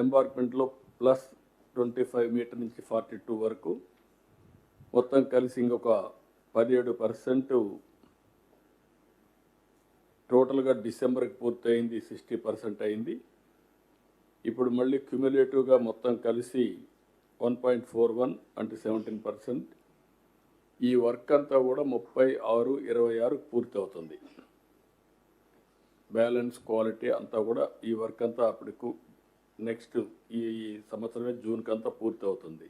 ఎంబార్క్మెంట్లో plus 25 metre నుంచి 42 వరకు మొత్తం కలిసి ఇంకొక 17% టోటల్గా డిసెంబర్కి పూర్తయింది, 60% అయింది. ఇప్పుడు మళ్ళీ క్యుములేటివ్గా మొత్తం కలిసి 1.41 అంటే 17%. ఈ వర్క్ అంతా కూడా 36/26 పూర్తి అవుతుంది. బ్యాలెన్స్ క్వాలిటీ అంతా కూడా ఈ వర్క్ అంతా అప్పటికు నెక్స్ట్ ఈ సంవత్సరమే జూన్కి అంతా పూర్తి అవుతుంది.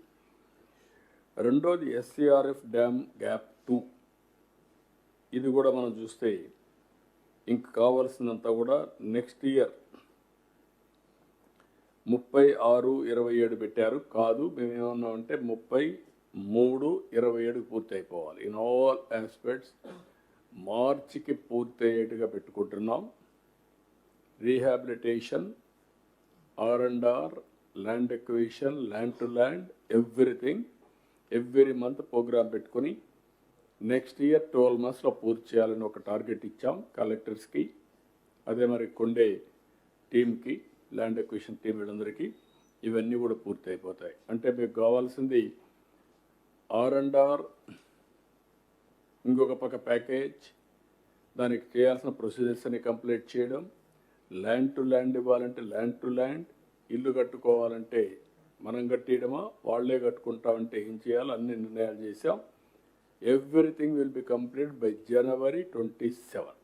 రెండోది ఎస్సీఆర్ఎఫ్ డ్యామ్ గ్యాప్ 2. ఇది కూడా మనం చూస్తే ఇంక కావాల్సినంత కూడా నెక్స్ట్ ఇయర్ 36/27 పెట్టారు. కాదు, మేమేమన్నామంటే 33/27 పూర్తి అయిపోవాలి. ఇన్ ఆల్ ఆస్పెక్ట్స్ మార్చికి పూర్తి అయ్యేట్టుగా పెట్టుకుంటున్నాం. Rehabilitation, R&R, land acquisition, land to land, everything every month program పెట్టుకొని నెక్స్ట్ ఇయర్ 12 monthsలో పూర్తి చేయాలని ఒక టార్గెట్ ఇచ్చాం కలెక్టర్స్కి. అదే మరి కొండే టీంకి, ల్యాండ్ ఎక్విజిషన్ టీం వీళ్ళందరికీ ఇవన్నీ కూడా పూర్తి అయిపోతాయి. అంటే మీకు కావాల్సింది R&R, ఇంకొక పక్క ప్యాకేజ్, దానికి చేయాల్సిన ప్రొసీజర్స్ అన్ని కంప్లీట్ చేయడం, ల్యాండ్ టు ల్యాండ్ ఇవ్వాలంటే ల్యాండ్ టు ల్యాండ్, ఇల్లు కట్టుకోవాలంటే మనం కట్టేయడమా వాళ్ళే కట్టుకుంటామంటే ఏం చేయాలో అన్ని నిర్ణయాలు చేశాం. Everything will be complete by January 27.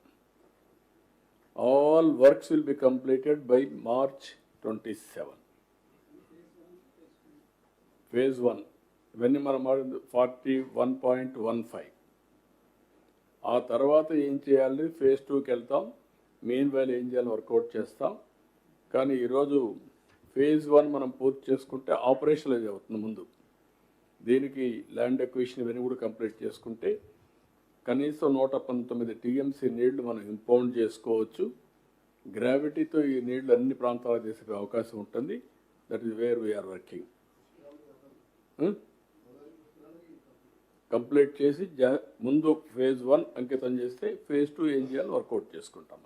All works will be completed by March 27. Phase 1 ఇవన్నీ మనం 41.15. ఆ తర్వాత ఏం చేయాలి, Phase 2కి వెళ్తాం. మెయిన్ వ్యాల్యూ ఏం చేయాలని వర్కౌట్ చేస్తాం. కానీ ఈరోజు Phase 1 మనం పూర్తి చేసుకుంటే ఆపరేషనలైజ్ అవుతుంది. ముందు దీనికి ల్యాండ్ ఎక్విజిషన్ ఇవన్నీ కూడా కంప్లీట్ చేసుకుంటే కనీసం 119 TMC నీళ్లు మనం ఇంపౌండ్ చేసుకోవచ్చు. గ్రావిటీతో ఈ నీళ్లు అన్ని ప్రాంతాలకు చేసే అవకాశం ఉంటుంది. That is where we are working. Complete చేసి ముందు Phase 1 అంకితం చేస్తే Phase 2 ఏం చేయాలో వర్కౌట్ చేసుకుంటాం.